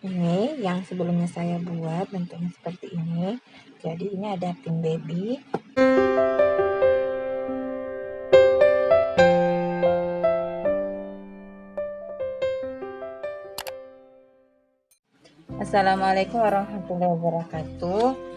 Ini yang sebelumnya saya buat bentuknya seperti ini. Jadi ini ada pink baby. Assalamualaikum warahmatullahi wabarakatuh.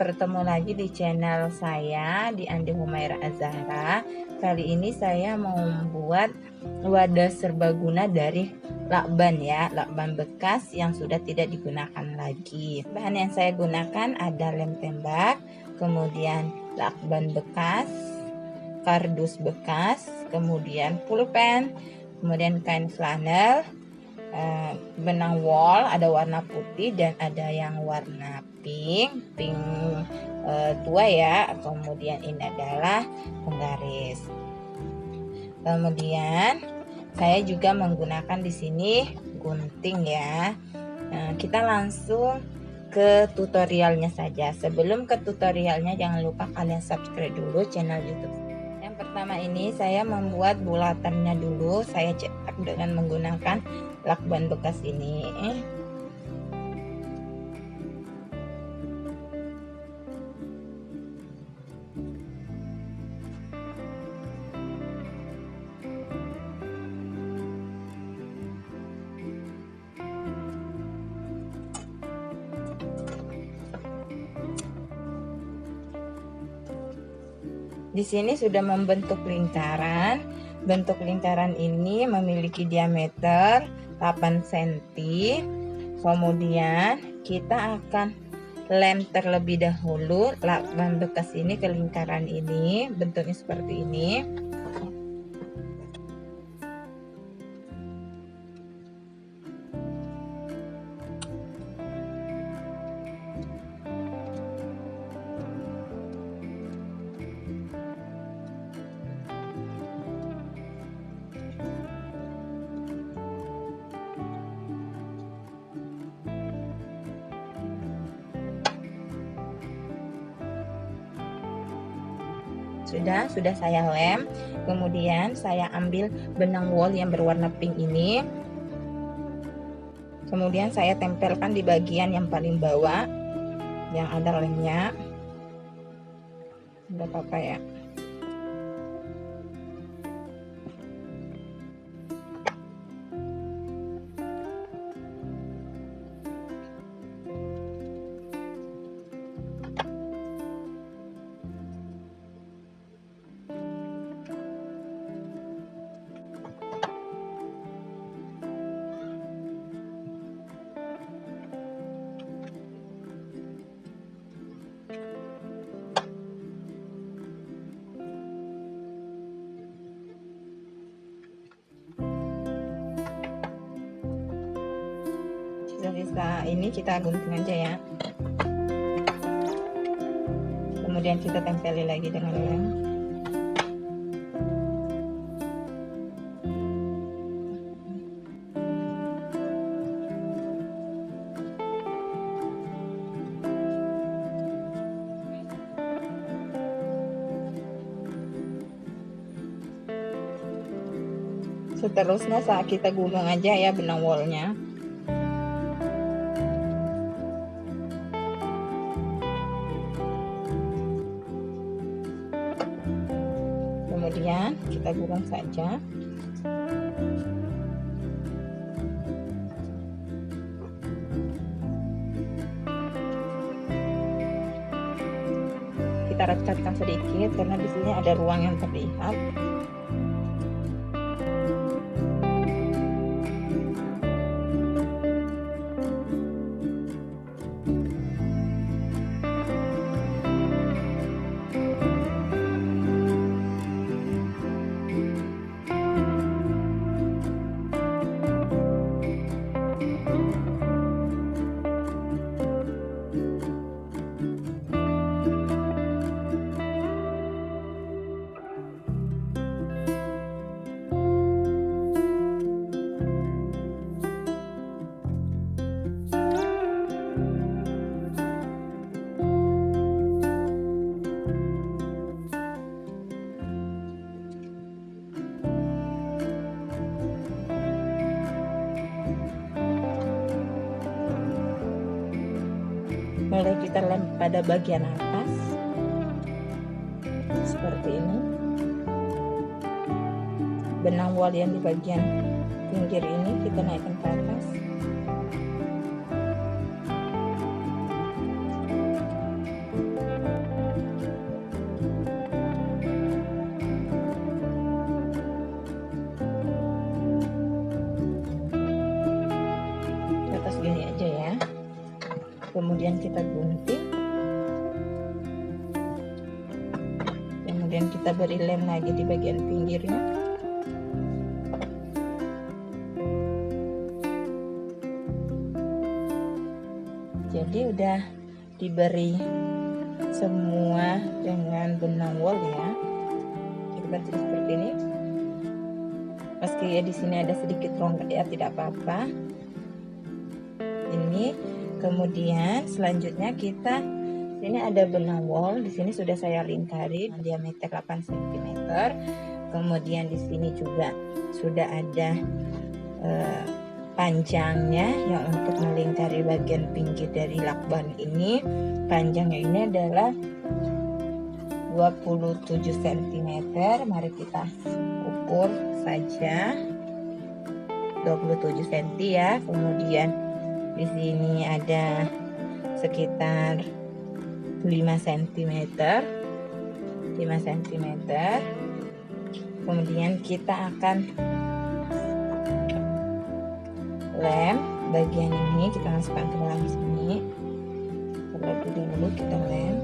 Bertemu lagi di channel saya di Andi Humaira Azahra. Kali ini saya mau membuat wadah serbaguna dari lakban ya, lakban bekas yang sudah tidak digunakan lagi. Bahan yang saya gunakan ada lem tembak, kemudian lakban bekas, kardus bekas, kemudian pulpen, kemudian kain flanel, benang wol ada warna putih dan ada yang warna pink tua ya. Kemudian ini adalah penggaris. Kemudian saya juga menggunakan di sini gunting ya. Kita langsung ke tutorialnya saja. Sebelum ke tutorialnya, jangan lupa kalian subscribe dulu channel YouTube. Yang pertama ini saya membuat bulatannya dulu. Saya cetak dengan menggunakan lakban bekas ini. Di sini sudah membentuk lingkaran. Bentuk lingkaran ini memiliki diameter 8 cm. Kemudian kita akan lem terlebih dahulu lakban bekas ini ke lingkaran ini. Bentuknya seperti ini. Sudah saya lem. Kemudian saya ambil benang wol yang berwarna pink ini. Kemudian saya tempelkan di bagian yang paling bawah yang ada lemnya. Tidak apa-apa ya. Sisa ini kita gunting aja ya. Kemudian kita tempeli lagi dengan lem. Seterusnya saat kita gulung aja ya benang wolnya. Kemudian kita gulung saja. Kita rekatkan sedikit karena di sini ada ruang yang terlihat. mulai kita lem pada bagian atas seperti ini. Benang wol yang di bagian pinggir ini kita naikkan ke atas. Atas gini aja ya. Kemudian kita gunting. Kemudian kita beri lem lagi di bagian pinggirnya. Jadi udah diberi semua dengan benang wol ya. Kita bantu seperti ini. Meski ya di sini ada sedikit rongga ya tidak apa-apa. Ini kemudian selanjutnya kita ini ada benang wol. Di sini sudah saya lingkari diameter 8 cm. Kemudian di sini juga sudah ada panjangnya yang untuk melingkari bagian pinggir dari lakban ini. Panjangnya ini adalah 27 cm. Mari kita ukur saja 27 cm ya. Kemudian di sini ada sekitar 5 cm. Kemudian kita akan lem bagian ini, kita masukkan ke dalam sini. Terlebih dahulu kita lem.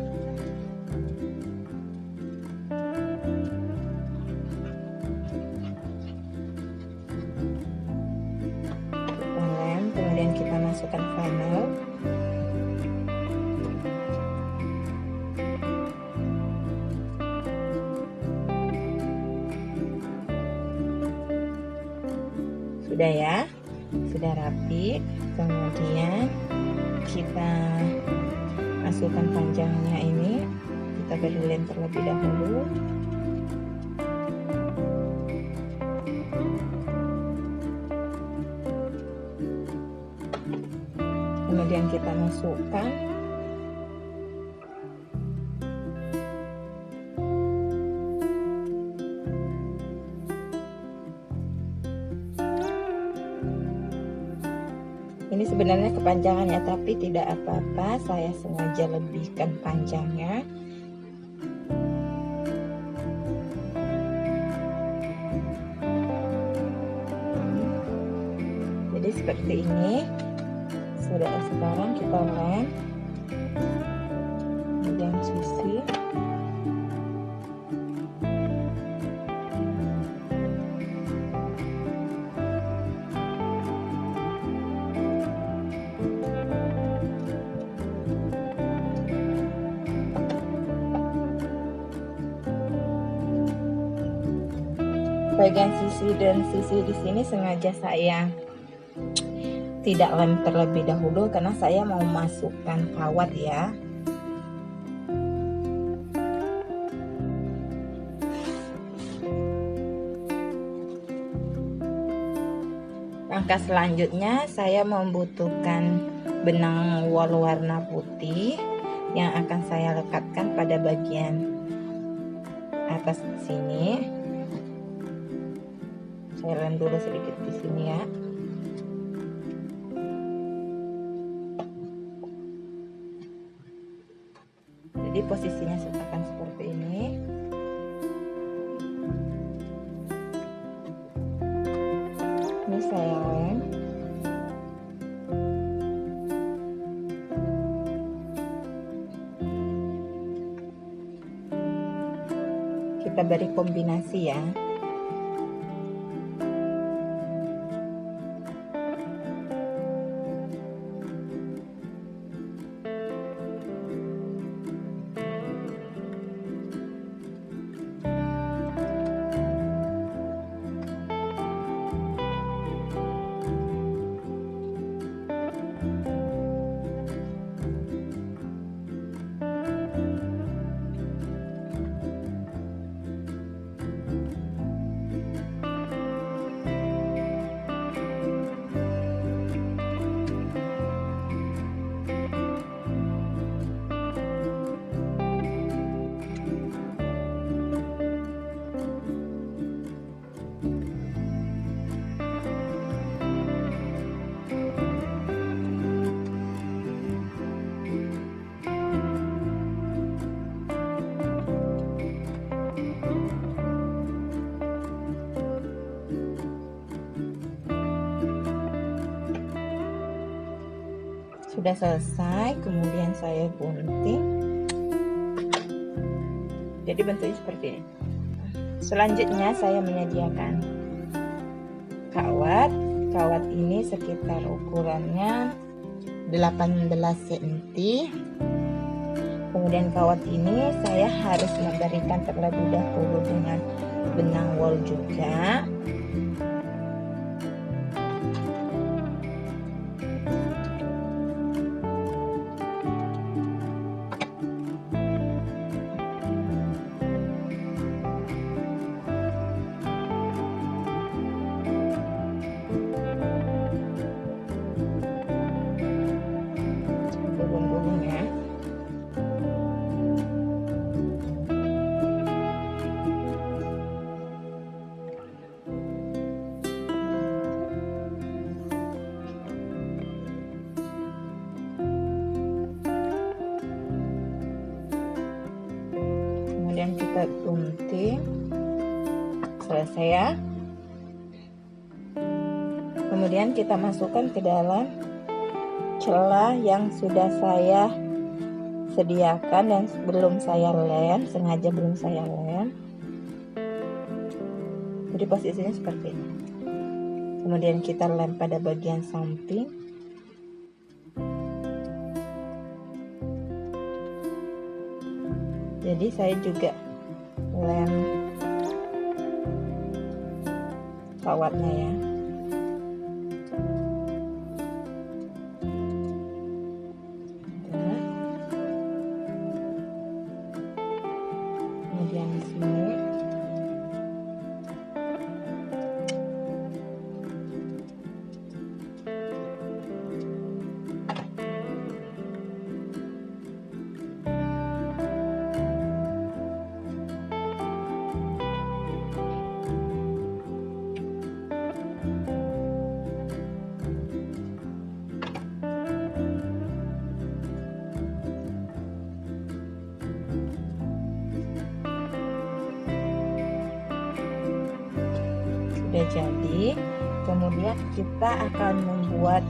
Kemudian kita masukkan funnel. Sudah ya, sudah rapi. Kemudian kita masukkan panjangnya ini, kita beri lem terlebih dahulu. Kemudian kita masukkan ini sebenarnya kepanjangannya, tapi tidak apa-apa, saya sengaja lebihkan panjangnya. Jadi seperti ini. Sekarang kita lem di sisi. Bagian sisi dan sisi di sini sengaja saya tidak lem terlebih dahulu karena saya mau masukkan kawat ya. Langkah selanjutnya saya membutuhkan benang wol warna putih yang akan saya lekatkan pada bagian atas sini. Saya lem dulu sedikit di sini ya. Jadi posisinya akan seperti ini. Ini saya lem. Kita beri kombinasi ya. Sudah selesai, kemudian saya gunting. Jadi bentuknya seperti ini. Selanjutnya saya menyediakan kawat. Kawat ini sekitar ukurannya 18 cm. Kemudian kawat ini saya harus memberikan terlebih dahulu dengan benang wol juga. Kemudian kita gunting. Selesai ya. Kemudian kita masukkan ke dalam celah yang sudah saya sediakan dan belum saya lem, sengaja belum saya lem. Jadi posisinya seperti ini. Kemudian kita lem pada bagian samping. Jadi saya juga lem kawatnya ya. Kemudian di sini sudah jadi. Kemudian kita akan membuat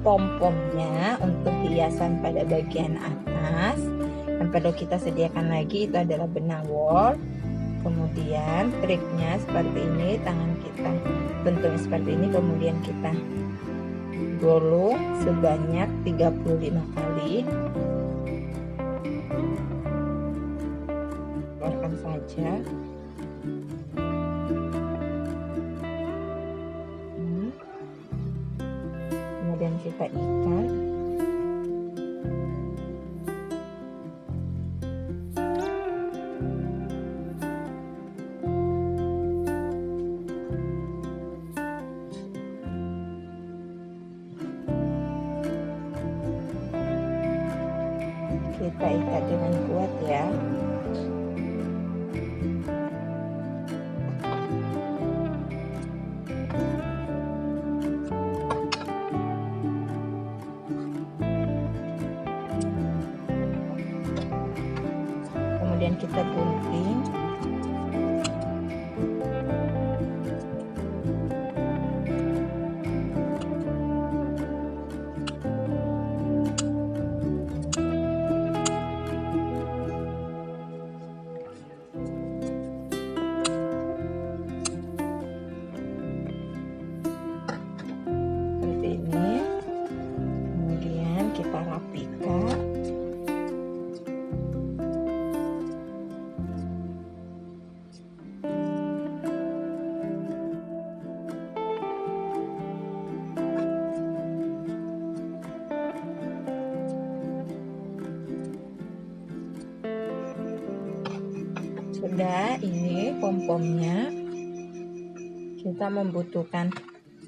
pom-pomnya untuk hiasan pada bagian atas. Yang perlu kita sediakan lagi itu adalah benang wol. Kemudian triknya seperti ini, tangan kita bentuknya seperti ini, kemudian kita gulung sebanyak 35 kali. Keluarkan saja. Kemudian kita ikat. Kita ikat dengan kuat ya. Kemudian kita gunting. Seperti ini. Kemudian kita rapikan. Sudah, ini pom-pomnya. Kita membutuhkan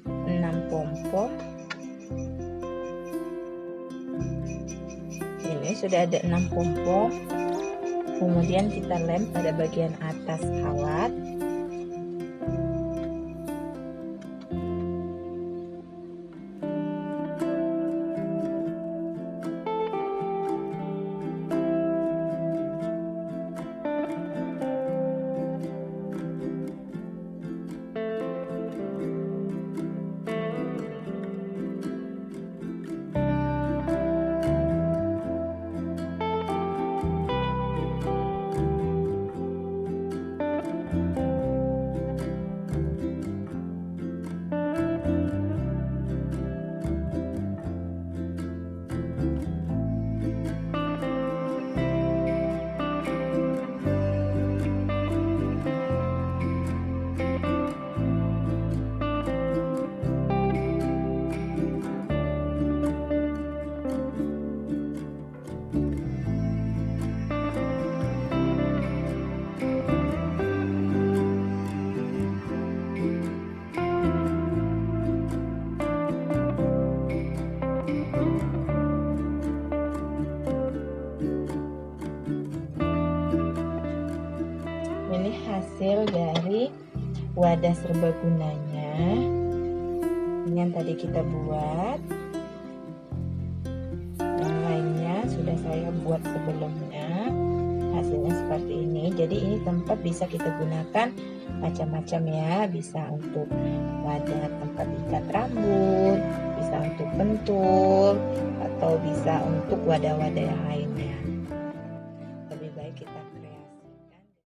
6 pom-pom. Ini sudah ada 6 pom-pom. Kemudian kita lem pada bagian atas kawat. wadah serbagunanya. Ini yang tadi kita buat. Yang lainnya sudah saya buat sebelumnya. Hasilnya seperti ini. Jadi ini tempat bisa kita gunakan macam-macam ya. Bisa untuk wadah tempat ikat rambut, bisa untuk pentul, atau bisa untuk wadah-wadah yang lainnya.